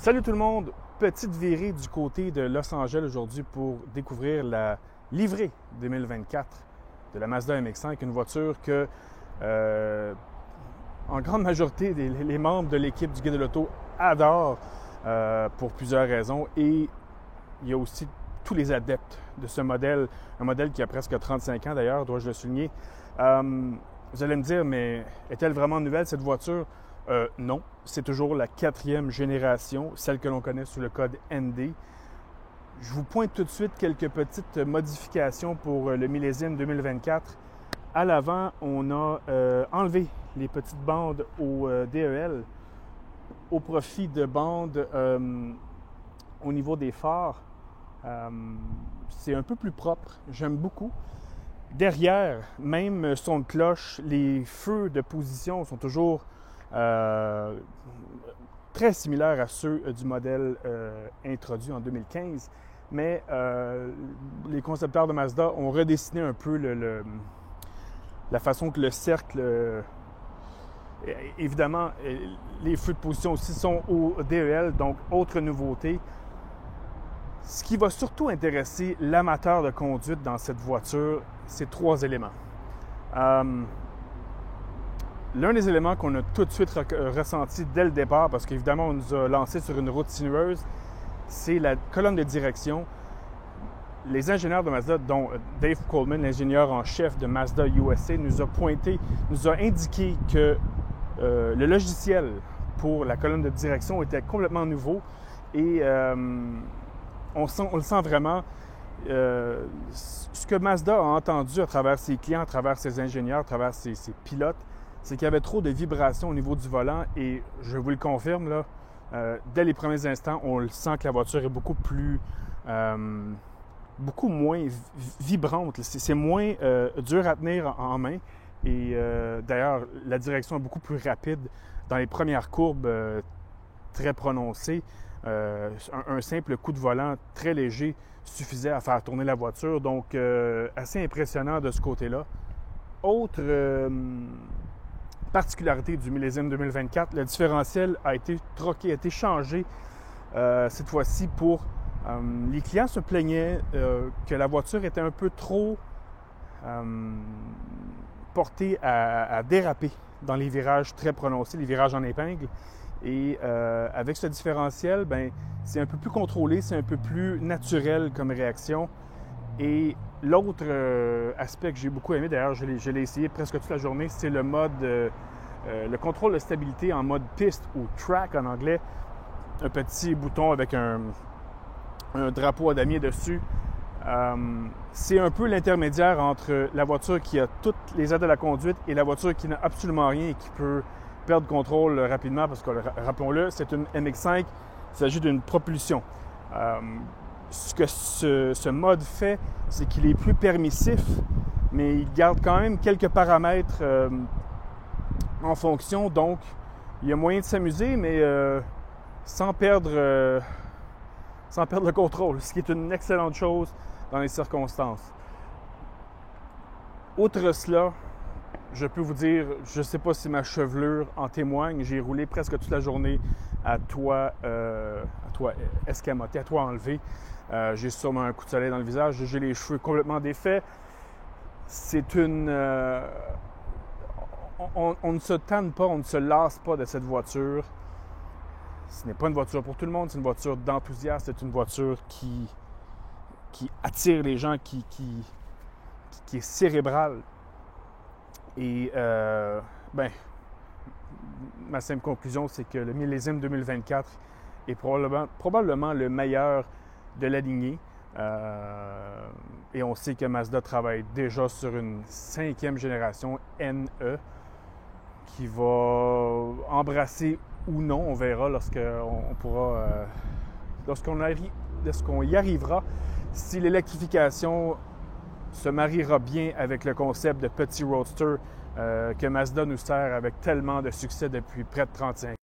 Salut tout le monde! Petite virée du côté de Los Angeles aujourd'hui pour découvrir la livrée 2024 de la Mazda MX-5, une voiture que, en grande majorité, les membres de l'équipe du Guide de l'Auto adorent pour plusieurs raisons. Et il y a aussi tous les adeptes de ce modèle, un modèle qui a presque 35 ans d'ailleurs, dois-je le souligner. Vous allez me dire, mais est-elle vraiment nouvelle cette voiture? Non, c'est toujours la 4e génération, celle que l'on connaît sous le code ND. Je vous pointe tout de suite quelques petites modifications pour le millésime 2024. À l'avant, on a enlevé les petites bandes au DEL au profit de bandes au niveau des phares. C'est un peu plus propre, j'aime beaucoup. Derrière, même son de cloche, les feux de position sont toujours très similaires à ceux du modèle introduit en 2015, mais les concepteurs de Mazda ont redessiné un peu la façon que le cercle... évidemment, les feux de position aussi sont au DEL, donc autre nouveauté. Ce qui va surtout intéresser l'amateur de conduite dans cette voiture, c'est 3 éléments. L'un des éléments qu'on a tout de suite ressenti dès le départ, parce qu'évidemment on nous a lancé sur une route sinueuse, c'est la colonne de direction. Les ingénieurs de Mazda, dont Dave Coleman, l'ingénieur en chef de Mazda USA, nous a indiqué que le logiciel pour la colonne de direction était complètement nouveau et on le sent vraiment. Ce que Mazda a entendu à travers ses clients, à travers ses ingénieurs, à travers ses pilotes, c'est qu'il y avait trop de vibrations au niveau du volant et je vous le confirme, là, dès les premiers instants, on le sent que la voiture est beaucoup moins vibrante. C'est moins dur à tenir en main et d'ailleurs, la direction est beaucoup plus rapide dans les premières courbes très prononcées. Un simple coup de volant très léger suffisait à faire tourner la voiture, donc assez impressionnant de ce côté-là. Autre particularité du millésime 2024, le différentiel a été troqué, a été changé cette fois-ci pour... les clients se plaignaient que la voiture était un peu trop portée à déraper dans les virages très prononcés, les virages en épingle. Et avec ce différentiel, c'est un peu plus contrôlé, c'est un peu plus naturel comme réaction. Et l'autre aspect que j'ai beaucoup aimé, d'ailleurs je l'ai essayé presque toute la journée, c'est le mode, le contrôle de stabilité en mode piste ou track en anglais. Un petit bouton avec un drapeau à damier dessus. C'est un peu l'intermédiaire entre la voiture qui a toutes les aides à la conduite et la voiture qui n'a absolument rien et qui peut perdre contrôle rapidement parce que, rappelons-le, c'est une MX-5, il s'agit d'une propulsion. Ce que ce mode fait, c'est qu'il est plus permissif, mais il garde quand même quelques paramètres en fonction, donc il y a moyen de s'amuser, mais sans perdre le contrôle, ce qui est une excellente chose dans les circonstances. Outre cela, je peux vous dire, je ne sais pas si ma chevelure en témoigne, j'ai roulé presque toute la journée à toit escamoté, à toit enlevé. J'ai sûrement un coup de soleil dans le visage, j'ai les cheveux complètement défaits. C'est une... on ne se tanne pas, on ne se lasse pas de cette voiture. Ce n'est pas une voiture pour tout le monde, c'est une voiture d'enthousiaste, c'est une voiture qui attire les gens, qui est cérébrale. Et ma simple conclusion, c'est que le millésime 2024 est probablement le meilleur de la lignée. Et on sait que Mazda travaille déjà sur une 5e génération NE qui va embrasser ou non, on verra lorsqu'on y arrivera, si l'électrification se mariera bien avec le concept de petit roadster que Mazda nous sert avec tellement de succès depuis près de 35